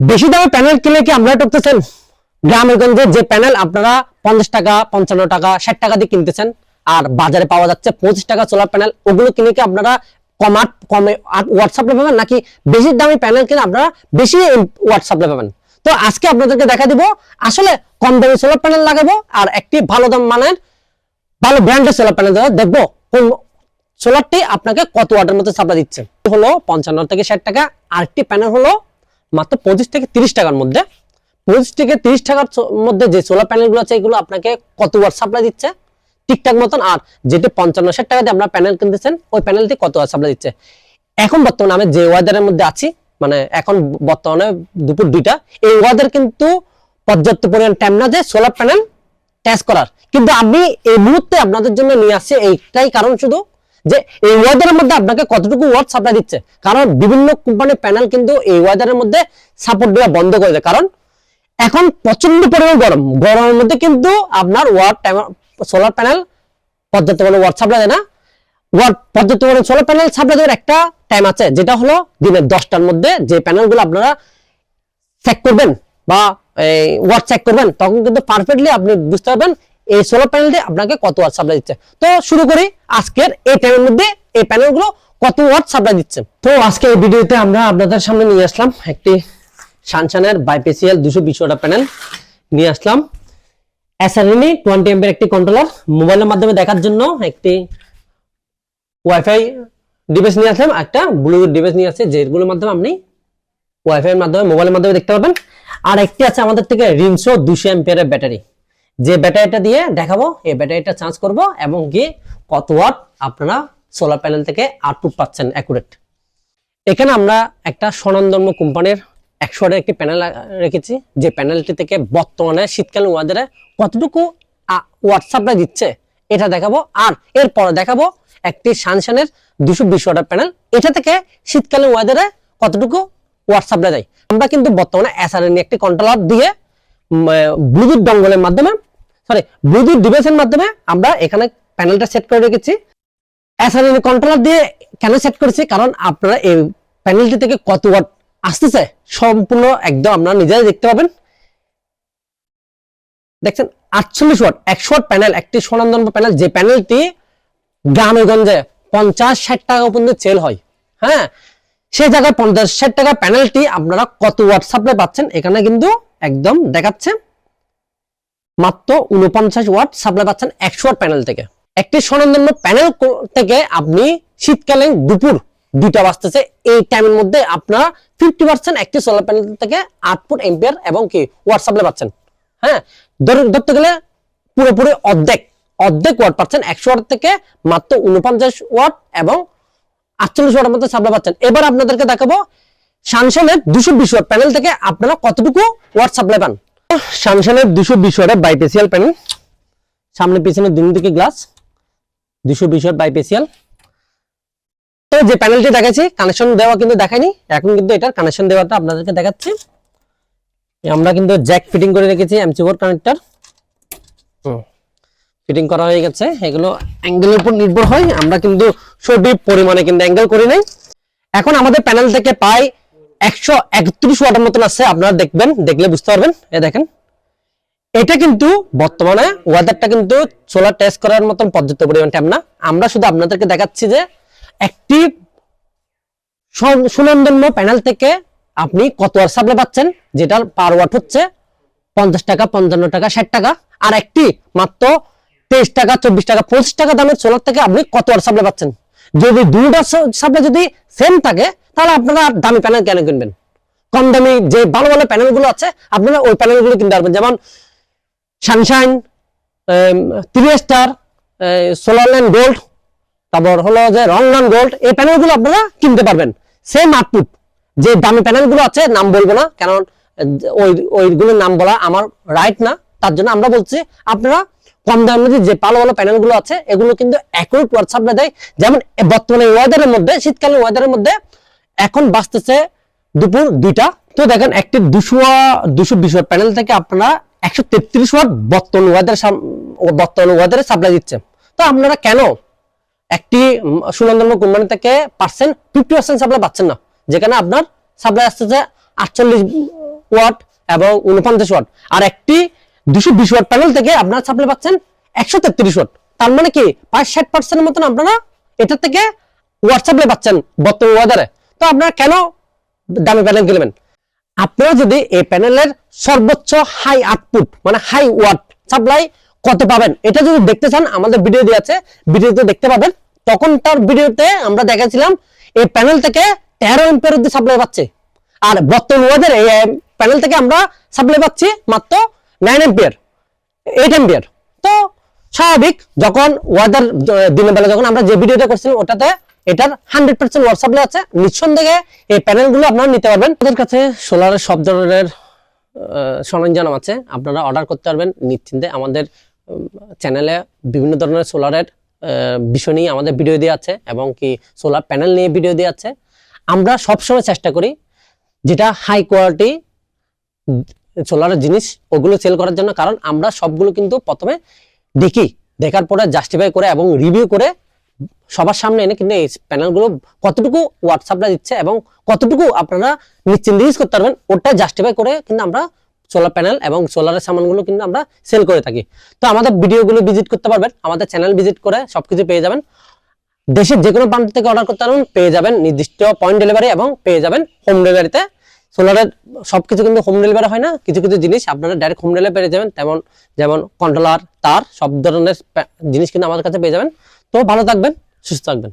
বেশি দামে প্যানেল কিনে কি আমরা টপতেছেন? গ্রামেগঞ্জে যে প্যানেল আপনারা 50 টাকা 55 টাকা 60 টাকা দিয়ে কিনতেছেন আর বাজারে পাওয়া যাচ্ছে 25 টাকা সোলার প্যানেল, ওগুলো কিনে কি আপনারা কমে ওয়াট সাপ্লাই পাবেন, নাকি বেশি দামি প্যানেল কিনে আপনারা বেশি ওয়াট সাপ্লাই পাবেন? তো আজকে আপনাদেরকে দেখা দিব আসলে কম দামি সোলার প্যানেল লাগাবো আর একটি ভালো দাম মানের ভালো ব্র্যান্ডের সোলার প্যানেল দেখবো কোন সোলারটি আপনাকে কত ওয়াটের মধ্যে সাপ্লাই দিচ্ছে। হলো 55 থেকে 60 টাকা, আর একটি প্যানেল হলো মাত্র 25 থেকে 30 টাকার মধ্যে। 25 থেকে 30 টাকার মধ্যে যে সোলার প্যানেলগুলো আছে এগুলো আপনাকে কত ওয়াট সাপ্লাই দিচ্ছে ঠিকঠাক মতন, আর যেটি 55-60 টাকা দিয়ে আপনারা প্যানেল কিনতেছেন ওই প্যানেলটি কত ওয়াট সাপ্লাই দিচ্ছে। এখন বর্তমানে আমি যে ওয়েদারের মধ্যে আছি, মানে এখন বর্তমানে দুপুর 2টা, এই ওয়েদার কিন্তু পর্যাপ্ত পরিমাণ টাইম না যে সোলার প্যানেল টেস্ট করার, কিন্তু আমি এই মুহূর্তে আপনাদের জন্য নিয়ে আসছি এইটাই কারণ শুধু যে এই ওয়েদারের মধ্যে আপনাকে কতটুকু ওয়াট সাপ্লাই দিচ্ছে। কারণ বিভিন্ন কোম্পানির প্যানেল কিন্তু এই ওয়েদারের মধ্যে সাপোর্ট দেওয়া বন্ধ করে দেয়, কারণ এখন প্রচন্ড পরিমাণ গরমের মধ্যে কিন্তু আপনার সোলার প্যানেল পর্যাপ্ত পরিমাণ ওয়াট সাপ্লাই দেয় না। পর্যাপ্ত পরিমাণ সোলার প্যানেল সাপ্লাই দেওয়ার একটা টাইম আছে, যেটা হলো দিনের 10টার মধ্যে। যে প্যানেলগুলো আপনারা চেক করবেন বা ওয়াট চেক করবেন, তখন কিন্তু পারফেক্টলি আপনি বুঝতে পারবেন এই সোলার প্যানেলটি আপনাকে কত ওয়াট সাপ্লাই দিচ্ছে। তো শুরু করি আজকের এই টাইমের মধ্যে এই প্যানেলগুলো কত ওয়াট সাপ্লাই দিচ্ছে। তো আজকে এই ভিডিওতে আমরা আপনাদের সামনে নিয়ে আসলাম একটি সানশাইনের বাইপেসিয়াল 220 ওয়াট প্যানেল নিয়ে আসলাম। এসআরএনই 20 এমপির একটি কন্ট্রোলার, মোবাইলের মাধ্যমে দেখার জন্য একটি ওয়াইফাই ডিভাইস নিয়ে আসলাম, একটা ব্লুটুথ ডিভাইস নিয়ে আসছে যেগুলোর মাধ্যমে আপনি ওয়াইফাই এর মাধ্যমে মোবাইলের মাধ্যমে দেখতে পাবেন। আর একটি আছে আমাদের থেকে রিনসো 200 এমপিয়ারের ব্যাটারি, যে ব্যাটারিটা দিয়ে দেখাবো এই ব্যাটারিটা চার্জ করব এবং কি কত ওয়াট আপনারা সোলার প্যানেল থেকে আউটপুট পাচ্ছেন অ্যাকুরেট। এখানে আমরা একটা স্বনামধন্য কোম্পানির 100 ওয়াটের একটি প্যানেল রেখেছি, যে প্যানেলটি থেকে বর্তমানে শীতকালীন ওয়েদারে কতটুকু ওয়াট সাপ্লাই দিচ্ছে এটা দেখাবো। আর এরপরে দেখাবো একটি সানশাইনের 220 ওয়াটের প্যানেল, এটা থেকে শীতকালীন ওয়েদারে কতটুকু ওয়াট সাপ্লাই দেয়। আমরা কিন্তু বর্তমানে এসআরএনই একটি কন্ট্রোলার দিয়ে ব্লুটুথ ডঙ্গলের মাধ্যমে ব্লুটুথ ডিভাইসের মাধ্যমে আমরা এখানে প্যানেলটা সেট করে রেখেছি। এসআরএনই কন্ট্রোলার দিয়ে কেন সেট করেছি, কারণ আপনারা এই প্যানেলটি থেকে কত ওয়াট আসতেছে সম্পূর্ণ একদম আপনারা নিজেরাই দেখতে পাবেন। দেখছেন 48 ওয়াট 100 ওয়াট প্যানেল, একটি স্বনামধন্য প্যানেল, যে প্যানেলটি গ্রামে গঞ্জে 50-60 টাকা পর্যন্ত সেল হয়। হ্যাঁ, সেই জায়গায় 50-60 টাকা প্যানেলটি আপনারা কত ওয়াট সাপ্লাই পাচ্ছেন এখানে কিন্তু একদম দেখাচ্ছে, মাত্র 49 ওয়াট সাপ্লাই পাচ্ছেন 100 ওয়াট প্যানেল থেকে। একটি স্বনামধন্য প্যানেল থেকে আপনি শীতকালে দুপুর 2টা বাজতেছে এই টাইমের মধ্যে আপনারা 50% একটি সোলার প্যানেল থেকে আউটপুট এম্পিয়ার এবং কি ওয়াট সাপ্লাই পাচ্ছেন। হ্যাঁ, ধরতে গেলে পুরোপুরি অর্ধেক ওয়াট পাচ্ছেন 100 ওয়াট থেকে মাত্র 49 ওয়াট এবং 48 ওয়াটের মধ্যে সাপ্লাই পাচ্ছেন। এবার আপনাদেরকে দেখাবো সানশাইনের 220 ওয়াট প্যানেল থেকে আপনারা কতটুকু ওয়াট সাপ্লাই পান। সানশাইনের 220 ওয়াটের বাইপেসিয়াল প্যানেল, সামনে পিছনে দুদিকে গ্লাস, 220 ওয়াট বাইপেসিয়াল। তো যে প্যানেলটি দেখাচ্ছি কানেকশন দেওয়া কিন্তু দেখাইনি, এখন কিন্তু এটার কানেকশন দেওয়াটা আপনাদেরকে দেখাচ্ছি। আমরা কিন্তু জ্যাক ফিটিং করে রেখেছি, এমসি4 কানেক্টর ফিটিং করা হয়ে গেছে। এগুলো অ্যাঙ্গেলের উপর নির্ভর হয়, আমরা কিন্তু সঠিক পরিমাণে কিন্তু অ্যাঙ্গেল করি নাই। এখন আমাদের প্যানেল থেকে প্রায় 131 ওয়াটের মতন আছে, আপনারা দেখলে বুঝতে পারবেন। দেখেন এটা কিন্তু বর্তমানে ওয়েদারটা কিন্তু সোলার টেস্ট করার মতন পর্যাপ্ত পরিমাণ টাইম না। আমরা শুধু আপনাদেরকে দেখাচ্ছি যে একটি সুনন্দন্য প্যানেল থেকে আপনি কত ওয়াট সাপ্লাই পাচ্ছেন, যেটার পার ওয়াট হচ্ছে 50 টাকা 55 টাকা 60 টাকা, আর একটি মাত্র 23 টাকা 24 টাকা 25 টাকা দামের সোলার থেকে আপনি কত ওয়াট সাপ্লাই পাচ্ছেন। যদি দুইটা সাপ্লাই যদি সেম থাকে তাহলে আপনারা দামি প্যানেল কেন কিনবেন? কম দামি যে ভালো ভালো প্যানেলগুলো আছে আপনারা ওই প্যানেলগুলো কিনতে পারবেন, যেমন সানশাইন, 3 স্টার, সোলারল্যান্ড গোল্ড, তারপর হলো যে রংল্যান্ড গোল্ড, এই প্যানেলগুলো আপনারা কিনতে পারবেন। সেম আউটপুট যে দামি প্যানেলগুলো আছে, নাম বলবো না কারণ ওইগুলোর নাম বলা আমার রাইট না, তার জন্য আমরা বলছি আপনারা কম দামের মধ্যে যে ভালো ভালো প্যানেলগুলো আছে এগুলো কিন্তু অ্যাকুরেট ওয়াট সাপ্লাই দেয়। যেমন বর্তমানে ওয়েদারের মধ্যে শীতকালীন ওয়েদারের মধ্যে এখন বাজতেছে দুপুর 2টা, তো দেখেন একটি 220 ওয়াট প্যানেল থেকে আপনারা 133 ওয়াট বর্তমানে ওয়েদারে সাপ্লাই দিচ্ছে। তো আপনারা কেন একটি সুনন্দন্য কোম্পানি থেকে 50% সাপ্লাই পাচ্ছেন না, যেখানে আপনার সাপ্লাই আসতেছে 48 ওয়াট এবং 49 ওয়াট, আর একটি 220 ওয়াট প্যানেল থেকে আপনারা সাপ্লাই পাচ্ছেন 133 ওয়াট। তার মানে কি প্রায় 60% মতন আপনারা এটা থেকে ওয়াট সাপ্লাই পাচ্ছেন বর্তমান ওয়েদারে। তো আপনারা কেন দামি প্যানেল কিনবেন? আপনারা যদি এই প্যানেলের সর্বোচ্চ হাই আউটপুট মানে হাই ওয়াট সাপ্লাই কত পাবেন এটা যদি দেখতে চান, আমাদের ভিডিও দেওয়া আছে, ভিডিওতে দেখতে পাবেন। তখন তার ভিডিওতে আমরা দেখাচ্ছিলাম এই প্যানেল থেকে 13 এম্পিয়ার অব্দি সাপ্লাই পাচ্ছে, আর বর্তমান ওয়েদারে এই প্যানেল থেকে আমরা সাপ্লাই পাচ্ছি মাত্র 9 এম্পিয়ার 8 এম্পিয়ার। তো স্বাভাবিক, যখন ওয়েদার দিনের বেলা যখন আমরা যে ভিডিওটা করছিলাম ওটাতে এটার 100% ওয়াট সাপ্লাই আছে, নিঃসন্দেহে এই প্যানেলগুলো আপনারা নিতে পারবেন। আমাদের কাছে সোলারের সব ধরনের সরঞ্জাম আছে, আপনারা অর্ডার করতে পারবেন নিশ্চিন্তে। আমাদের চ্যানেলে বিভিন্ন ধরনের সোলারের বিষয় নিয়ে আমাদের ভিডিও দেওয়া আছে এবং কি সোলার প্যানেল নিয়ে ভিডিও দেওয়া আছে। আমরা সবসময় চেষ্টা করি যেটা হাই কোয়ালিটি সোলারের জিনিস ওগুলো সেল করার জন্য, কারণ আমরা সবগুলো কিন্তু প্রথমে দেখি, দেখার পরে জাস্টিফাই করে এবং রিভিউ করে সবার সামনে এনে কিন্তু এই প্যানেলগুলো কতটুকু ওয়াট সাপ্লাই দিচ্ছে এবং কতটুকু আপনারা নিশ্চিন্তে ইউজ করতে পারবেন ওটা জাস্টিফাই করে কিন্তু আমরা সোলার প্যানেল এবং সোলারের সামানগুলো কিন্তু আমরা সেল করে থাকি। তো আমাদের ভিডিওগুলো ভিজিট করতে পারবেন, আমাদের চ্যানেল ভিজিট করে সবকিছু পেয়ে যাবেন। দেশের যে কোনো প্রান্ত থেকে অর্ডার করতে পারবেন, পেয়ে যাবেন নির্দিষ্ট পয়েন্ট ডেলিভারি এবং পেয়ে যাবেন হোম ডেলিভারিতে। সোলারের সবকিছু কিন্তু হোম ডেলিভারি হয় না, কিছু কিছু জিনিস আপনারা ডাইরেক্ট হোম ডেলিভারি পেয়ে যাবেন, যেমন কন্ট্রোলার, তার, সব ধরনের জিনিস কিন্তু আমাদের কাছে পেয়ে যাবেন। তো ভালো থাকবেন, সুস্থ থাকবেন।